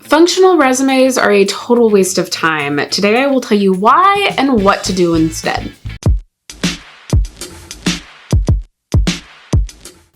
Functional resumes are a total waste of time. Today I will tell you why and what to do instead.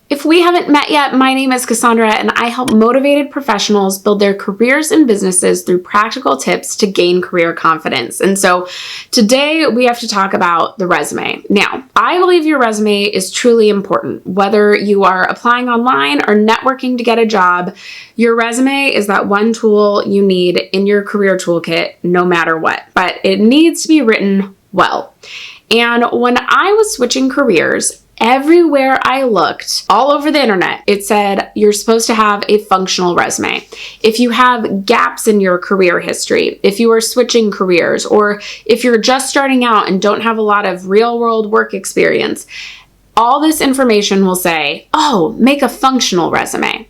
If we haven't met yet, my name is Cassandra and I help motivated professionals build their careers and businesses through practical tips to gain career confidence. And so today we have to talk about the resume. Now, I believe your resume is truly important. Whether you are applying online or networking to get a job, your resume is that one tool you need in your career toolkit no matter what, but it needs to be written well. And when I was switching careers, everywhere I looked, all over the internet, it said you're supposed to have a functional resume. If you have gaps in your career history, if you are switching careers, or if you're just starting out and don't have a lot of real-world work experience, all this information will say, oh, make a functional resume.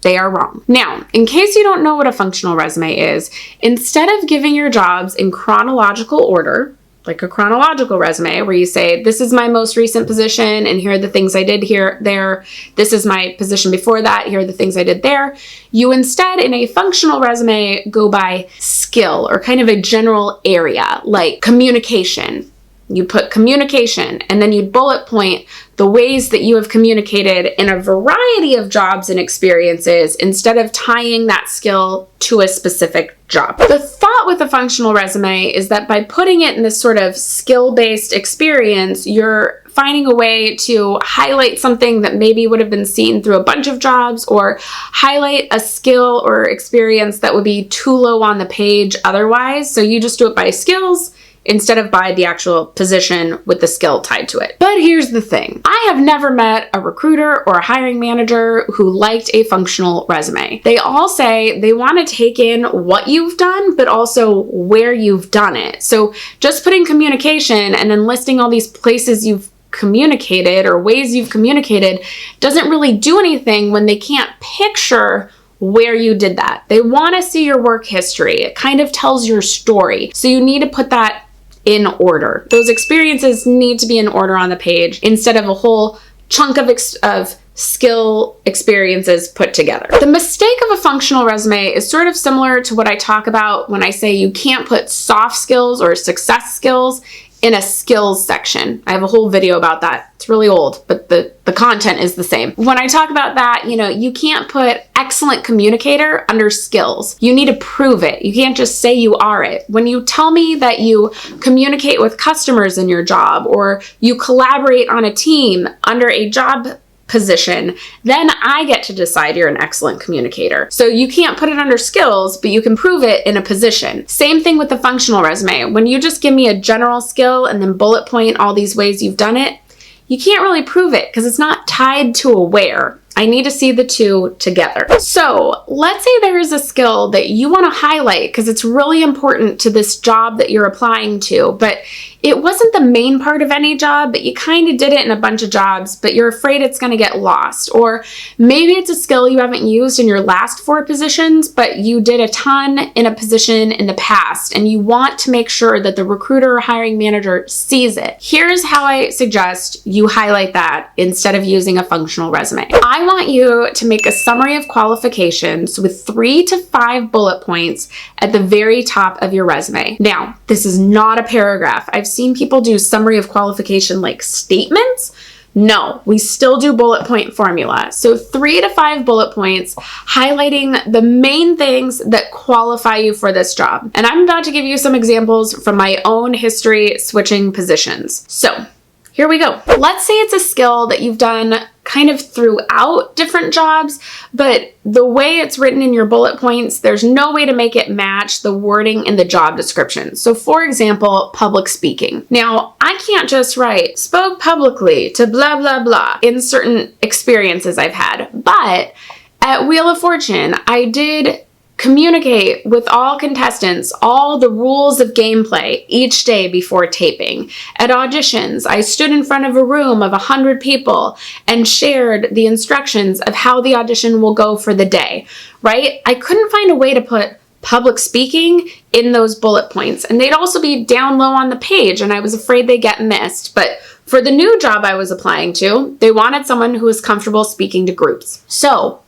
They are wrong. Now, in case you don't know what a functional resume is, instead of giving your jobs in chronological order, like a chronological resume where you say, this is my most recent position and here are the things I did there. This is my position before that. Here are the things I did there. You instead, in a functional resume, go by skill or kind of a general area like communication. You put communication and then you'd bullet point the ways that you have communicated in a variety of jobs and experiences instead of tying that skill to a specific job. The thought with a functional resume is that by putting it in this sort of skill-based experience, you're finding a way to highlight something that maybe would have been seen through a bunch of jobs or highlight a skill or experience that would be too low on the page otherwise. So you just do it by skills instead of by the actual position with the skill tied to it. But here's the thing. I have never met a recruiter or a hiring manager who liked a functional resume. They all say they want to take in what you've done, but also where you've done it. So just putting communication and then listing all these places you've communicated or ways you've communicated doesn't really do anything when they can't picture where you did that. They want to see your work history. It kind of tells your story. So you need to put that in order. Those experiences need to be in order on the page instead of a whole chunk of skill experiences put together. The mistake of a functional resume is sort of similar to what I talk about when I say you can't put soft skills or success skills in a skills section. I have a whole video about that. It's really old, but the content is the same. When I talk about that, you can't put excellent communicator under skills. You need to prove it. You can't just say you are it. When you tell me that you communicate with customers in your job or you collaborate on a team under a job position, then I get to decide you're an excellent communicator. So you can't put it under skills, but you can prove it in a position. Same thing with the functional resume. When you just give me a general skill and then bullet point all these ways you've done it, you can't really prove it because it's not tied to a where. I need to see the two together. So let's say there is a skill that you want to highlight because it's really important to this job that you're applying to, but it wasn't the main part of any job, but you kind of did it in a bunch of jobs, but you're afraid it's going to get lost. Or maybe it's a skill you haven't used in your last 4 positions, but you did a ton in a position in the past, and you want to make sure that the recruiter or hiring manager sees it. Here's how I suggest you highlight that instead of using a functional resume. I want you to make a summary of qualifications with 3 to 5 bullet points at the very top of your resume. Now, this is not a paragraph. I've seen people do summary of qualification like statements. No, we still do bullet point formula. So 3 to 5 bullet points highlighting the main things that qualify you for this job. And I'm about to give you some examples from my own history switching positions. So here we go. Let's say it's a skill that you've done kind of throughout different jobs, but the way it's written in your bullet points, there's no way to make it match the wording in the job description. So for example, public speaking. Now, I can't just write, spoke publicly to blah, blah, blah in certain experiences I've had, but at Wheel of Fortune, I did communicate with all contestants all the rules of gameplay each day before taping. At auditions, I stood in front of a room of 100 people and shared the instructions of how the audition will go for the day, right? I couldn't find a way to put public speaking in those bullet points, and they'd also be down low on the page, and I was afraid they'd get missed. But For the new job I was applying to, they wanted someone who was comfortable speaking to groups. So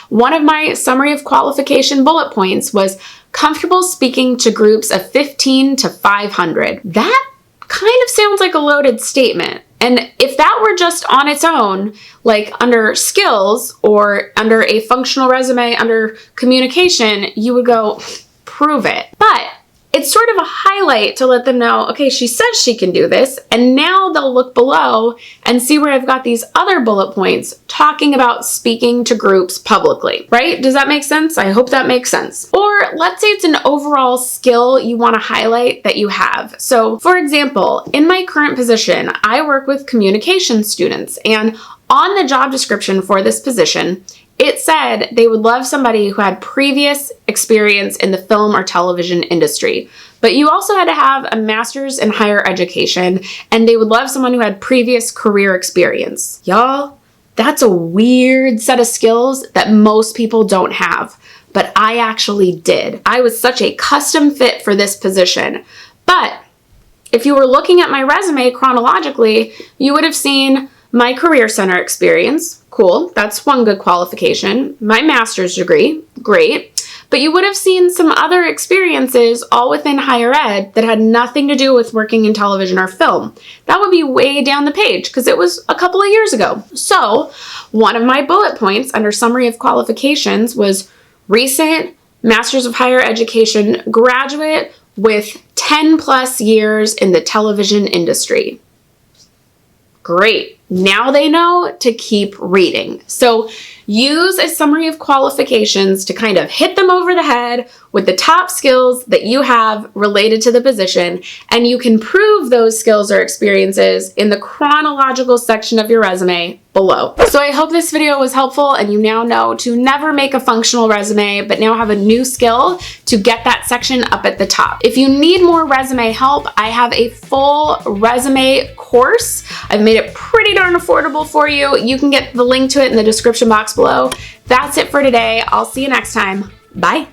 one of my summary of qualification bullet points was comfortable speaking to groups of 15 to 500. That kind of sounds like a loaded statement. And if that were just on its own, like under skills or under a functional resume, under communication, you would go, prove it. But it's sort of a highlight to let them know, okay, she says she can do this. And now they'll look below and see where I've got these other bullet points talking about speaking to groups publicly, right? Does that make sense? I hope that makes sense. Or let's say it's an overall skill you want to highlight that you have. So for example, in my current position, I work with communication students, and on the job description for this position, it said they would love somebody who had previous experience in the film or television industry, but you also had to have a master's in higher education, and they would love someone who had previous career experience. Y'all, that's a weird set of skills that most people don't have, but I actually did. I was such a custom fit for this position. But if you were looking at my resume chronologically, you would have seen my career center experience. Cool, that's one good qualification. My master's degree, great. But you would have seen some other experiences all within higher ed that had nothing to do with working in television or film. That would be way down the page because it was a couple of years ago. So one of my bullet points under summary of qualifications was recent master's of higher education graduate with 10 plus years in the television industry. Great. Now they know to keep reading. So use a summary of qualifications to kind of hit them over the head with the top skills that you have related to the position, and you can prove those skills or experiences in the chronological section of your resume below. So I hope this video was helpful and you now know to never make a functional resume, but now have a new skill to get that section up at the top. If you need more resume help, I have a full resume course. I've made it pretty darn affordable for you. You can get the link to it in the description box below. That's it for today. I'll see you next time. Bye.